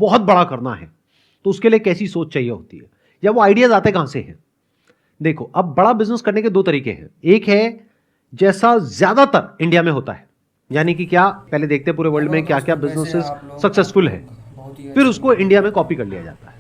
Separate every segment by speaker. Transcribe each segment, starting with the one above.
Speaker 1: बहुत बड़ा करना है तो उसके लिए कैसी सोच चाहिए होती है, या वो आइडियाज आते कहां से हैं। देखो, अब बड़ा बिजनेस करने के दो तरीके हैं। एक है जैसा ज्यादातर इंडिया में होता है, यानी कि क्या, पहले देखते हैं पूरे वर्ल्ड
Speaker 2: हेलो
Speaker 1: में क्या क्या
Speaker 2: दोस्तों, कैसे हैं
Speaker 1: बिजनेसेस
Speaker 2: आप लोग। आप
Speaker 1: सक्सेसफुल है,
Speaker 2: लोग बहुत ही
Speaker 1: फिर
Speaker 2: अच्छे
Speaker 1: उसको
Speaker 2: होंगे।
Speaker 1: इंडिया में कॉपी कर लिया जाता है।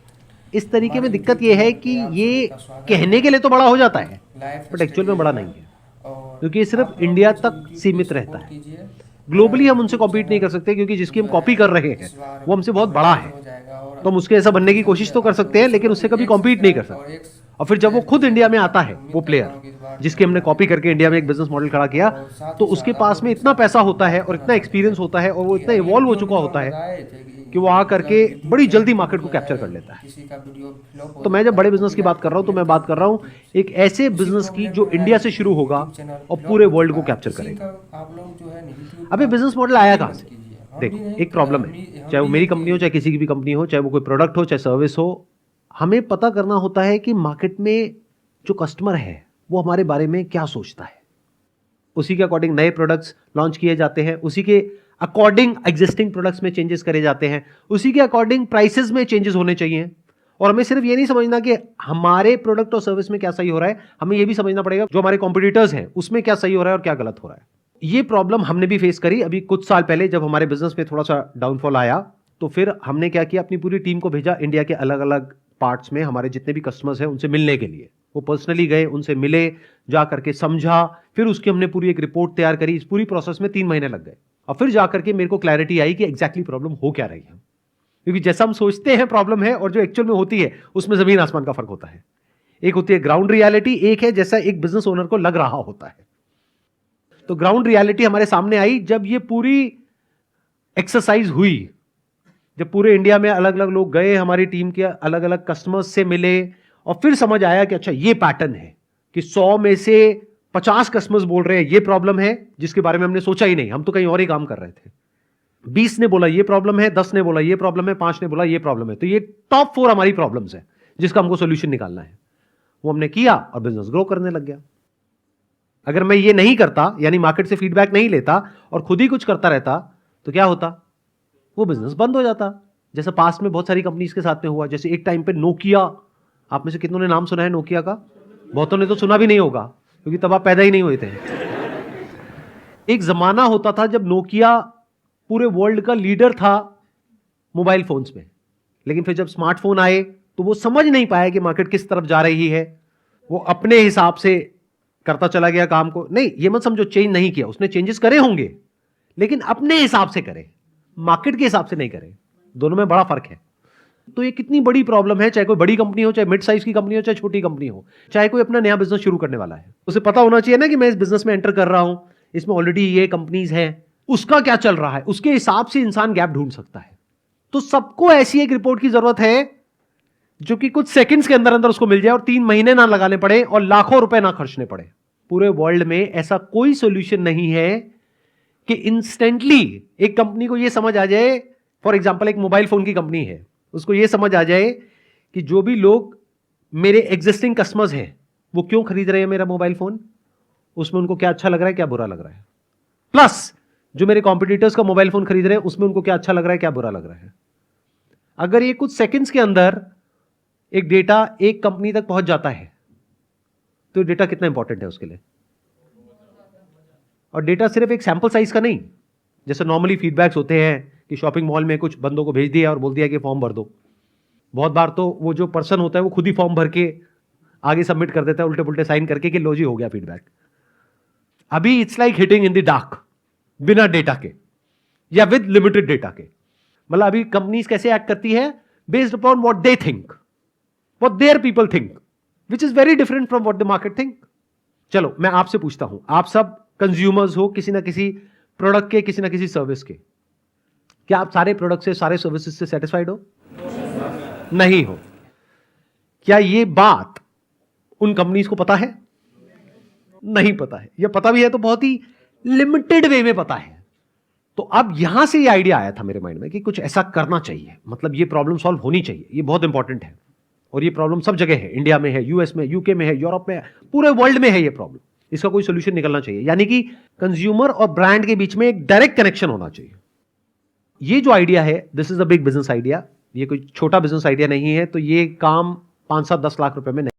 Speaker 1: इस तरीके
Speaker 2: हमारे
Speaker 1: में
Speaker 2: यूट्यूब
Speaker 1: दिक्कत यह है
Speaker 2: चैनल
Speaker 1: कि
Speaker 2: पे आप सभी
Speaker 1: ये
Speaker 2: का स्वागत है।
Speaker 1: कहने के लिए तो बड़ा हो जाता
Speaker 2: विद
Speaker 1: है,
Speaker 2: लाइफ
Speaker 1: बट एक्चुअल
Speaker 2: स्टडी
Speaker 1: में बड़ा
Speaker 2: योगा।
Speaker 1: नहीं है,
Speaker 2: और
Speaker 1: क्योंकि ये
Speaker 2: आप
Speaker 1: सिर्फ
Speaker 2: लोग
Speaker 1: इंडिया
Speaker 2: मुझे
Speaker 1: तक
Speaker 2: यूट्यूब पे
Speaker 1: सीमित रहता
Speaker 2: सपोर्ट
Speaker 1: है।
Speaker 2: कीजिए। मेरा
Speaker 1: ग्लोबली हम उनसे
Speaker 2: यूट्यूब
Speaker 1: कॉम्पीट नहीं कर
Speaker 2: चैनल
Speaker 1: सकते, क्योंकि जिसकी हम
Speaker 2: जो
Speaker 1: कॉपी
Speaker 2: है
Speaker 1: कर रहे हैं
Speaker 2: इस बार
Speaker 1: वो हमसे बहुत बड़ा
Speaker 2: मोनेटाइज
Speaker 1: है,
Speaker 2: हो जाएगा, और
Speaker 1: तो हम उसके ऐसा बनने
Speaker 2: काफ़ी
Speaker 1: की
Speaker 2: जल्दी
Speaker 1: कोशिश तो कर
Speaker 2: आप
Speaker 1: सकते
Speaker 2: लोगों
Speaker 1: हैं,
Speaker 2: से
Speaker 1: लेकिन उससे
Speaker 2: मिलेंगे।
Speaker 1: कभी
Speaker 2: एक
Speaker 1: कॉम्पीट नहीं कर
Speaker 2: सब्सक्राइब और
Speaker 1: सकते।
Speaker 2: एक
Speaker 1: और फिर जब वो
Speaker 2: शेयर
Speaker 1: खुद
Speaker 2: कीजिए
Speaker 1: इंडिया में
Speaker 2: मेरे
Speaker 1: आता
Speaker 2: भाई।
Speaker 1: है, वो
Speaker 2: उम्मीद करता
Speaker 1: प्लेयर
Speaker 2: हूँ कि इस बार जो
Speaker 1: जिसके
Speaker 2: है
Speaker 1: हमने
Speaker 2: काफ़ी
Speaker 1: कॉपी करके इंडिया में एक
Speaker 2: बेहतरीन
Speaker 1: बिजनेस मॉडल खड़ा किया,
Speaker 2: और साथ
Speaker 1: तो
Speaker 2: ही
Speaker 1: उसके
Speaker 2: साथ आप
Speaker 1: पास
Speaker 2: लोगों
Speaker 1: में
Speaker 2: के
Speaker 1: इतना
Speaker 2: साथ
Speaker 1: पैसा
Speaker 2: एक
Speaker 1: होता है
Speaker 2: बात
Speaker 1: और
Speaker 2: करना
Speaker 1: इतना
Speaker 2: चाहते थे
Speaker 1: एक्सपीरियंस होता है और वो
Speaker 2: कि
Speaker 1: इतना
Speaker 2: अभी
Speaker 1: इवॉल्व हो चुका
Speaker 2: वीडियो
Speaker 1: होता है
Speaker 2: लगाए थे
Speaker 1: कि वो आ करके
Speaker 2: मतलब यूट्यूब
Speaker 1: बड़ी
Speaker 2: चैनल
Speaker 1: जल्दी
Speaker 2: पे
Speaker 1: मार्केट को
Speaker 2: जो
Speaker 1: कैप्चर
Speaker 2: है
Speaker 1: कर लेता है।
Speaker 2: किसी का वीडियो फ्लॉप हो
Speaker 1: तो मैं जब
Speaker 2: जाता है,
Speaker 1: बड़े बिजनेस की बात
Speaker 2: कॉपीराइट
Speaker 1: कर रहा हूं तो
Speaker 2: प्रॉब्लम
Speaker 1: मैं
Speaker 2: का
Speaker 1: बात कर रहा हूं
Speaker 2: क्योंकि
Speaker 1: एक ऐसे
Speaker 2: उसी
Speaker 1: बिजनेस की
Speaker 2: प्रॉब्लम
Speaker 1: जो
Speaker 2: में मेरा
Speaker 1: इंडिया से शुरू होगा
Speaker 2: यूट्यूब चैनल
Speaker 1: और
Speaker 2: फ्लॉप
Speaker 1: पूरे
Speaker 2: हो
Speaker 1: वर्ल्ड
Speaker 2: चुका
Speaker 1: को
Speaker 2: है।
Speaker 1: कैप्चर
Speaker 2: किसी
Speaker 1: करेगा।
Speaker 2: का आप लोग जो है ना यूट्यूब
Speaker 1: अब ये
Speaker 2: का
Speaker 1: बिजनेस मॉडल आया
Speaker 2: खेती
Speaker 1: कहां
Speaker 2: मत
Speaker 1: से?
Speaker 2: कीजिए। हम भी
Speaker 1: देखो,
Speaker 2: नहीं
Speaker 1: एक प्रॉब्लम है,
Speaker 2: हम
Speaker 1: चाहे वो
Speaker 2: भी
Speaker 1: मेरी
Speaker 2: एक
Speaker 1: कंपनी हो चाहे किसी की भी कंपनी हो, चाहे वो कोई प्रोडक्ट हो चाहे सर्विस हो, हमें पता करना होता है कि मार्केट में जो कस्टमर है वो हमारे बारे में क्या सोचता है। उसी के अकॉर्डिंग नए प्रोडक्ट्स लॉन्च किए जाते हैं, उसी के अकॉर्डिंग एग्जिस्टिंग प्रोडक्ट्स में चेंजेस करे जाते हैं, उसी के अकॉर्डिंग प्राइसेस में चेंजेस होने चाहिए। और हमें सिर्फ ये नहीं समझना कि हमारे प्रोडक्ट और सर्विस में क्या सही हो रहा है, हमें ये भी समझना पड़ेगा जो हमारे कॉम्पिटिटर्स हैं उसमें क्या सही हो रहा है और क्या गलत हो रहा है। ये प्रॉब्लम हमने भी फेस करी अभी कुछ साल पहले, जब हमारे बिजनेस में थोड़ा सा डाउनफॉल आया, तो फिर हमने क्या किया, अपनी पूरी टीम को भेजा इंडिया के अलग अलग पार्ट्स में हमारे जितने भी कस्टमर्स हैं उनसे मिलने के लिए। वो पर्सनली गए, उनसे मिले, जा करके समझा, फिर उसकी हमने पूरी एक रिपोर्ट तैयार करी। इस पूरी प्रोसेस में 3 महीने लग गए और फिर जाकर के मेरे को क्लैरिटी आई कि एग्जैक्टली प्रॉब्लम हो क्या रही है, क्योंकि जैसा हम सोचते हैं प्रॉब्लम है और जो एक्चुअल में होती है उसमें जमीन आसमान का फर्क होता है। एक होती है ग्राउंड रियलिटी, एक है जैसा एक बिजनेस ओनर को लग रहा होता है। तो ग्राउंड रियलिटी हमारे सामने आई जब ये पूरी एक्सरसाइज हुई, जब पूरे इंडिया में अलग अलग लोग गए, हमारी टीम के अलग अलग कस्टमर्स से मिले, और फिर समझ आया कि अच्छा ये पैटर्न है कि 100 में से 50 कस्टमर्स बोल रहे हैं ये प्रॉब्लम है, जिसके बारे में हमने सोचा ही नहीं, हम तो कहीं और ही काम कर रहे थे। 20 ने बोला ये प्रॉब्लम है, 10 ने बोला ये प्रॉब्लम है, 5 ने बोला ये प्रॉब्लम है, तो ये टॉप 4 हमारी प्रॉब्लम्स है जिसका हमको सोल्यूशन निकालना है। वो हमने किया और बिजनेस ग्रो करने लग गया। अगर मैं ये नहीं करता, यानी मार्केट से फीडबैक नहीं लेता और खुद ही कुछ करता रहता, तो क्या होता, वो बिजनेस बंद हो जाता, जैसे पास्ट में बहुत सारी कंपनीज के साथ में हुआ। जैसे एक टाइम पे नोकिया, आप में से कितनों ने नाम सुना है नोकिया का? बहुतों ने तो सुना भी नहीं होगा, क्योंकि तब आप पैदा ही नहीं हुए थे। एक जमाना होता था जब नोकिया पूरे वर्ल्ड का लीडर था मोबाइल फोन्स में, लेकिन फिर जब स्मार्टफोन आए तो वो समझ नहीं पाया कि मार्केट किस तरफ जा रही है। वो अपने हिसाब से करता चला गया काम को। नहीं, ये मत समझो चेंज नहीं किया, उसने चेंजेस करे होंगे, लेकिन अपने हिसाब से करे, मार्केट के हिसाब से नहीं करे। दोनों में बड़ा फर्क है। तो ये कितनी बड़ी प्रॉब्लम है, चाहे कोई बड़ी कंपनी हो, चाहे मिड साइज की कंपनी हो, चाहे छोटी कंपनी हो, चाहे कोई अपना नया बिजनेस शुरू करने वाला है, उसे पता होना चाहिए ना कि मैं इस बिजनेस में एंटर कर रहा हूं, इसमें ऑलरेडी ये कंपनीज हैं, उसका क्या चल रहा है, उसके हिसाब से इंसान गैप ढूंढ सकता है। तो सबको ऐसी एक रिपोर्ट की जरूरत है जो कि कुछ सेकंड्स के अंदर अंदर उसको मिल जाए और 3 महीने ना लगाने पड़े और लाखों रुपए ना खर्चने पड़े। पूरे वर्ल्ड में ऐसा कोई सोल्यूशन नहीं है कि इंस्टेंटली एक कंपनी को यह समझ आ जाए, फॉर एग्जांपल एक मोबाइल फोन की कंपनी है, उसको यह समझ आ जाए कि जो भी लोग मेरे एग्जिस्टिंग कस्टमर्स हैं वो क्यों खरीद रहे हैं मेरा मोबाइल फोन, उसमें उनको क्या अच्छा लग रहा है क्या बुरा लग रहा है, प्लस जो मेरे कॉम्पिटिटर्स का मोबाइल फोन खरीद रहे हैं उसमें उनको क्या अच्छा लग रहा है क्या बुरा लग रहा है। अगर ये कुछ सेकंड्स के अंदर एक डेटा एक कंपनी तक पहुंच जाता है तो डेटा कितना इंपॉर्टेंट है उसके लिए। और डेटा सिर्फ एक सैंपल साइज का नहीं, जैसे नॉर्मली फीडबैक्स होते हैं कि शॉपिंग मॉल में कुछ बंदों को भेज दिया और बोल दिया कि फॉर्म भर दो। बहुत बार तो वो जो पर्सन होता है वो खुद ही फॉर्म भर के आगे सबमिट कर देता है उल्टे पुल्टे साइन करके कि लो जी हो गया फीडबैक। अभी it's like hitting in the dark, बिना डेटा के या विद लिमिटेड डेटा के। मतलब अभी कंपनीज कैसे एक्ट करती है, based upon what they think, what their people think, which is very different from what the market think. चलो मैं आपसे पूछता हूं, आप सब कंज्यूमर्स हो किसी ना किसी प्रोडक्ट के, किसी ना किसी सर्विस के, क्या आप सारे प्रोडक्ट से सारे सर्विसेज से सेटिस्फाइड हो? नहीं हो। क्या ये बात उन कंपनीज को पता है? नहीं पता है, या पता भी है तो बहुत ही लिमिटेड वे में पता है। तो अब यहां से ये आइडिया आया था मेरे माइंड में कि कुछ ऐसा करना चाहिए, मतलब ये प्रॉब्लम सॉल्व होनी चाहिए, ये बहुत इंपॉर्टेंट है और ये प्रॉब्लम सब जगह है, इंडिया में है, यूएस में, यूके में है, यूरोप में है, पूरे वर्ल्ड में है ये प्रॉब्लम। इसका कोई सोल्यूशन निकलना चाहिए, यानी कि कंज्यूमर और ब्रांड के बीच में एक डायरेक्ट कनेक्शन होना चाहिए। ये जो आइडिया है, this is a big business idea, ये कोई छोटा बिजनेस आइडिया नहीं है, तो ये काम 5-7-10 लाख रुपए में नहीं